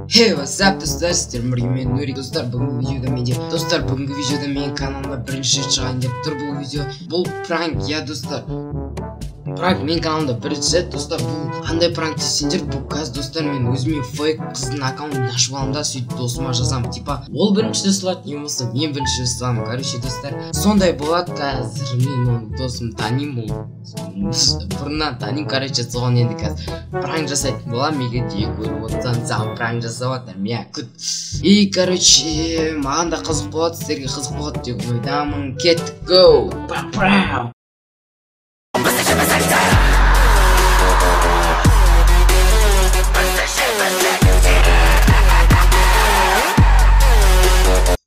Hey, what's up, достар, сіздер біргемен Нурик. Достар, бүгінгі видеода менің каналымда бірінші рет шығайын деп тұр бұл видео. Бұл пранк, достар. Пранк менің каналымда бірінші рет, достар. Бұл қандай пранк десеңдер, бұл қазір достар, мен өзіме фейк қыздың аккаунтын ашып аламын да, сөйтіп досыма жазамын. Типа, ол бірінші рет салады, не болса мен бірінші рет саламын. Короче, достар, сондай болады. Қазір мен оны досым танимын, бұрыннан танимын. Короче, соған енді қазір пранк жасайтын боламын. Егер де көріп отырсаң, саған пранк жасап жатыр, мия күт. И, короче, маған да қызық болады, сіздерге қызық болады деп ойдамын. Кеттік, go! Пау-пау!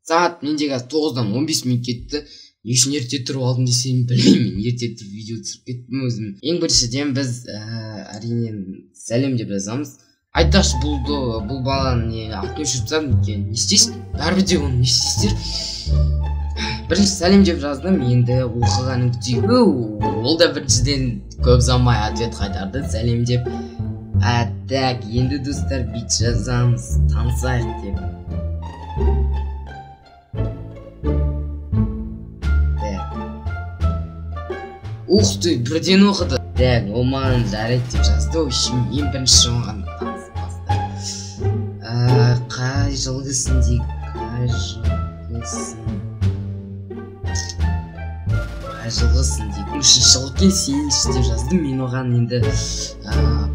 Сағат менде қазір 9-дан 15 минут кетті. Не үшін ерте тұрып алдым десем білмеймін. Ерте тұрып видео түсіріп кеттім өзім. Ең біріншіден біз әрине сәлем деп жазамыз. Айтпақшы, бұл баланы атын өшіріп тастадым екен. Не істейсің? Бәрібір де оны не істейсіздер? Бірінші сәлем деп жаздым, енді оқығанын күтейік. Ол да біріншіден көп ұзамай ответ қайтарды, сәлем деп. Так, енді достар бит жазамыз, танысайық деп. Ух ты, бірден оқыды. Так, ол маған жарайды деп жазды. Мен бірінші оған танысып бастым. Қай жылғысың дейік, қай жылғысың дейік. 3-ші жыл екен, сенші деп жаздым. Мен оған енді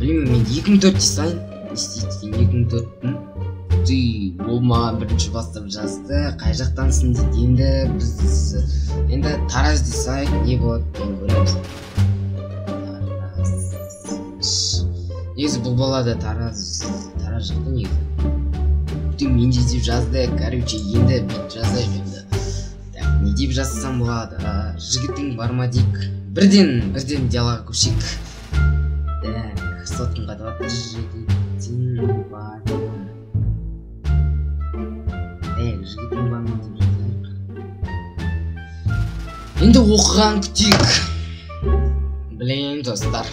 білмеймін, мен 2004 дейсайын. Не істейді екен 2004-тің. Ол маған бірінші бастап жазды. Қай жақтансың дейді. Енді біз Тараз дейсайық, не болады деген көреміз. Негізі бұл бала да Тараз жақты негізі. Мен де деп жазды. Короче, енді бит жазайық енді. Не деп жазсам болады? Жігітің бар ма дейік. Бірден диалогқа көшейік. Сотын қатып атыр. Жігітің бар ма? Жігітің бар ма деп жазайық. Енді оқыған күтейік. Білейін достар.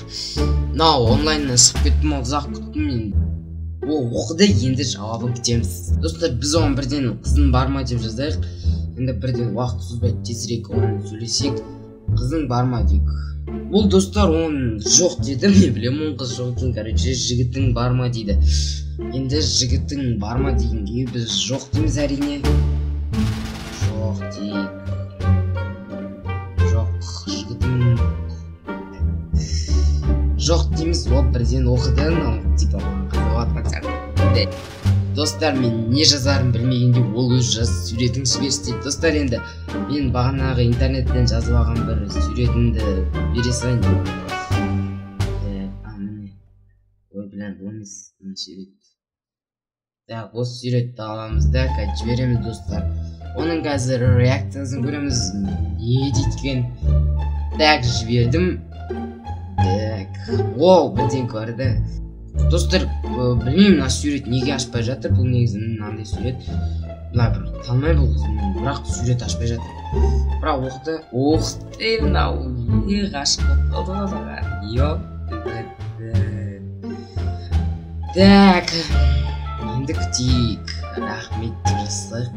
Онлайннан шығып кеттім, ұзақ күттім мен. Оқыды, енді жауабын күтеміз. Достар, біз оған бірден қызың бар ма деп жазайық. Енді бірден уақыт созбай тезірек оны сөйлесек. Қызың бар ма дейік. Бұл достар оның жоқ деді, мен білемін оның қыз жоқ екен. Короче, жігітің бар ма дейді. Енді жігітің бар ма дегенге біз жоқ дейміз әрине. Жоқ дейік. Жоқ дейміз, ол бірден оқыды, типа қызығатқан сияқты. Достар, мен не жазарын білмегенде ол өз жазып суретін жіберсін дейді. Достар, енді мен бағанағы интернеттен жазып алған бір суретімді бере салайын. Ой, білән, болмыз сурет. Так, осы суретті аламыз да, қазір жібереміз достар. Оның қазір реакциясын көреміз. Не дейткен? Так, жібердім. Бірден көрді. Достар, білмеймін, сурет неге ашпай жатыр. Бұл негізі мынандай сурет. Танымай бұл қызын, бірақ сурет ашпай жатыр. Бірақ оқыды, не ғашық болып қалды саған. Так, енді күтейік. Рахмет деп жасайық.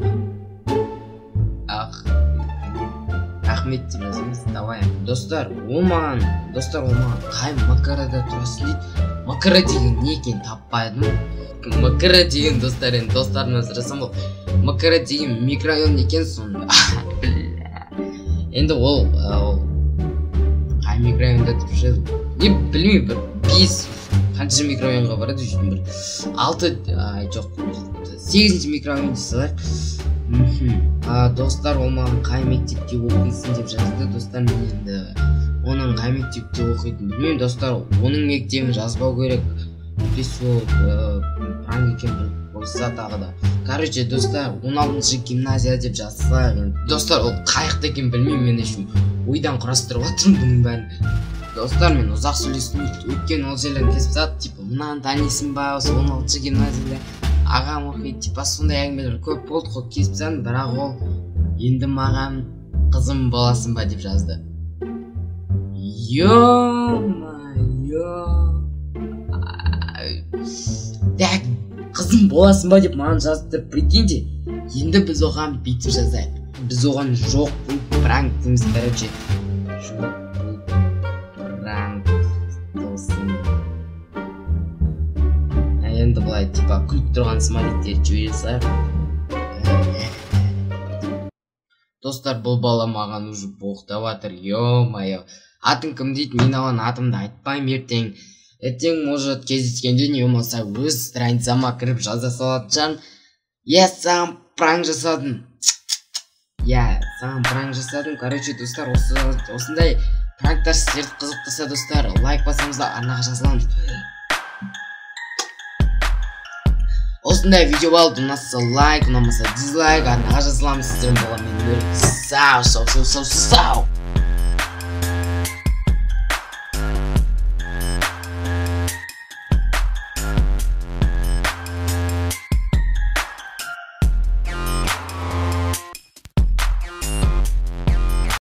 Рахмет деп жазамыз. Давай. Достар, ол маған қай Макарада тұрасың дейді. Макара деген не екен таппайдым. Макара деген достар, енді достарымнан сұрасам ол. Макара деген микрорайон екен сонда. Енді ол қай микрорайонда тұрып жүреді? Не білмеймін, бір 5 қанша микрорайонға барады, бір 8-ші микрорайон дейсілер. Достар, ол маған қай мектепте оқисың деп жазды. Достар, мен енді оның қай мектепте оқитын білмеймін. Достар, оның мектебін жазбау керек. Сол пранк екен біліп қойса тағы да. Короче, достар, 16-шы гимназия деп жазса. Достар, ол қайықты екен білмеймін, мен үшін ойдан құрастырып жатырмын бұның бәрін. Достар, мен ұзақ сөйлестім, өткен ол жерлерін кесіп тастады. Типа, мынаны танисың ба, осы 16-шы гимназияда ағам оқиды, типа сондай әңгімелер көп болды, қол кесіп тастадым, бірақ ол енді маған қызым боласың ба деп жазды. Ё-ма-ё. Так, қызым боласың ба деп маған жазыпты, прикиньте. Енді біз оған бүйтіп жазайық. Біз оған жоқ бұл пранк дейміз, короче. Жоқ бұл пранк болсын. Енді былай типа күліп тұрған смайликтер жібере салайық. Достар, бұл бала маған уже боқтап жатыр, ё-майо. Атың кім дейді, мен оған атымды айтпаймын ертең может кездескенде не болмаса өз страницама кіріп жаза салатын шығармын. Саған пранк жасадым. Короче, достар, осындай пранктар сіздерді қызықтырса, достар, лайк басамызда арнаға жазыламыз. Осындай видео болды, ұнаса лайк, ұнамаса дизлайк, арнаға жазыламыз. Сіздердің боламын, сау.